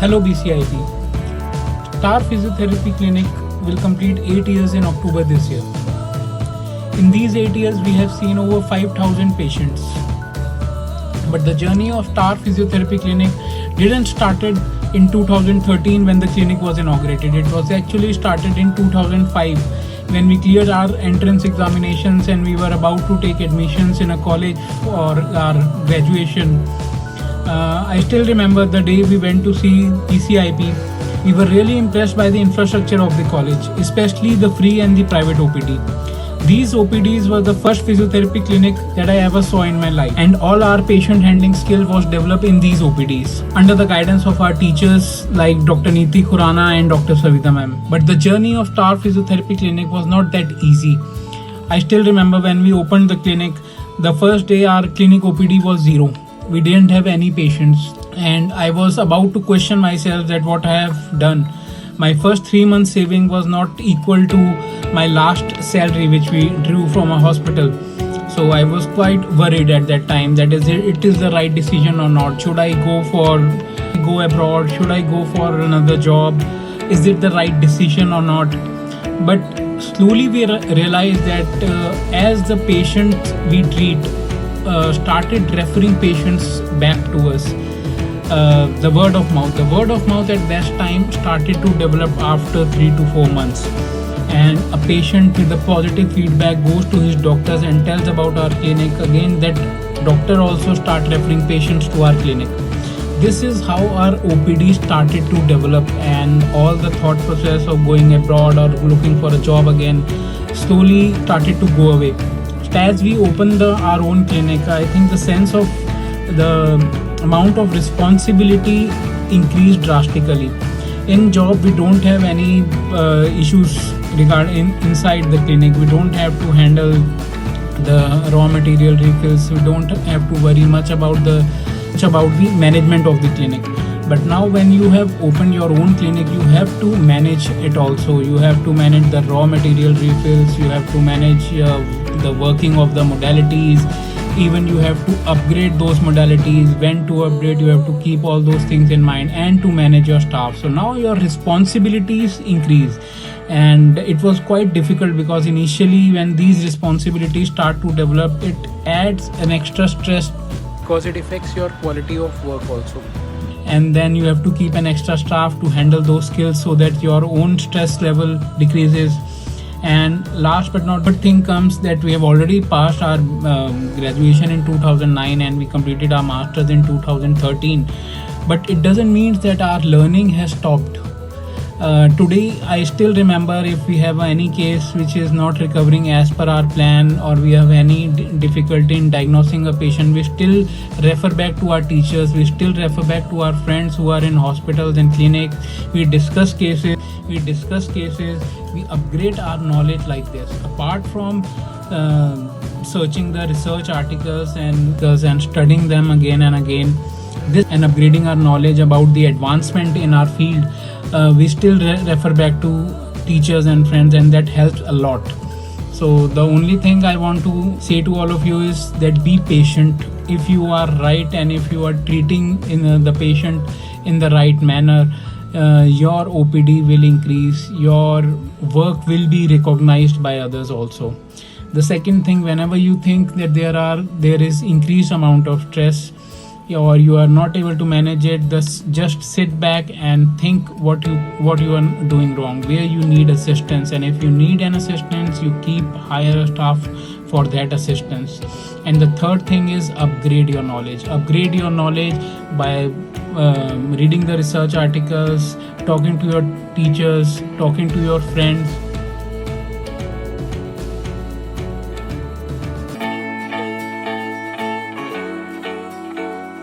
Hello BCIP. Star Physiotherapy Clinic will complete 8 years in October this year. In these 8 years, we have seen over 5,000 patients. But the journey of Star Physiotherapy Clinic didn't started in 2013 when the clinic was inaugurated. It was actually started in 2005 when we cleared our entrance examinations and we were about to take admissions in a college for our graduation. I still remember the day we went to see PCIP. We were really impressed by the infrastructure of the college, especially the free and the private OPD. These OPDs were the first physiotherapy clinic that I ever saw in my life, and all our patient handling skill was developed in these OPDs under the guidance of our teachers like Dr. Neeti Khurana and Dr. Savita ma'am. But the journey of Star Physiotherapy Clinic was not that easy. I still remember when we opened the clinic, the first day our clinic OPD was zero. We didn't have any patients, and I was about to question myself that what I have done. My first 3 months saving was not equal to my last salary which we drew from a hospital. So I was quite worried at that time that it is the right decision or not. Should I go abroad? Should I go for another job? Is it the right decision or not? But slowly we realized that as the patients we treat started referring patients back to us, the word of mouth at that time started to develop after 3 to 4 months, and a patient with a positive feedback goes to his doctors and tells about our clinic. Again, that doctor also start referring patients to our clinic. This is how our OPD started to develop, and all the thought process of going abroad or looking for a job again slowly started to go away. As we opened our own clinic, I think the sense of the amount of responsibility increased drastically. In job, we don't have any issues regarding inside the clinic. We don't have to handle the raw material refills. We don't have to worry much about the management of the clinic. But now when you have opened your own clinic, you have to manage it also. You have to manage the raw material refills. You have to manage the working of the modalities. Even you have to upgrade those modalities. When to upgrade, you have to keep all those things in mind, and to manage your staff. So now your responsibilities increase, and it was quite difficult because initially when these responsibilities start to develop, it adds an extra stress because it affects your quality of work also. And then you have to keep an extra staff to handle those skills so that your own stress level decreases. And last but not least thing comes that we have already passed our graduation in 2009 and we completed our masters in 2013. But it doesn't mean that our learning has stopped. Today, I still remember if we have any case which is not recovering as per our plan, or we have any difficulty in diagnosing a patient, we still refer back to our teachers, we still refer back to our friends who are in hospitals and clinics. We discuss cases, we upgrade our knowledge like this. Apart from searching the research articles and studying them again and again, this and upgrading our knowledge about the advancement in our field, we still refer back to teachers and friends, and that helps a lot. So the only thing I want to say to all of you is that be patient. If you are right and if you are treating the patient in the right manner, your OPD will increase, your work will be recognized by others also. The second thing, whenever you think that there is increased amount of stress, or you are not able to manage it, just sit back and think what you are doing wrong, where you need assistance, and if you need an assistance, you keep hire staff for that assistance. And the third thing is upgrade your knowledge by reading the research articles, talking to your teachers, talking to your friends,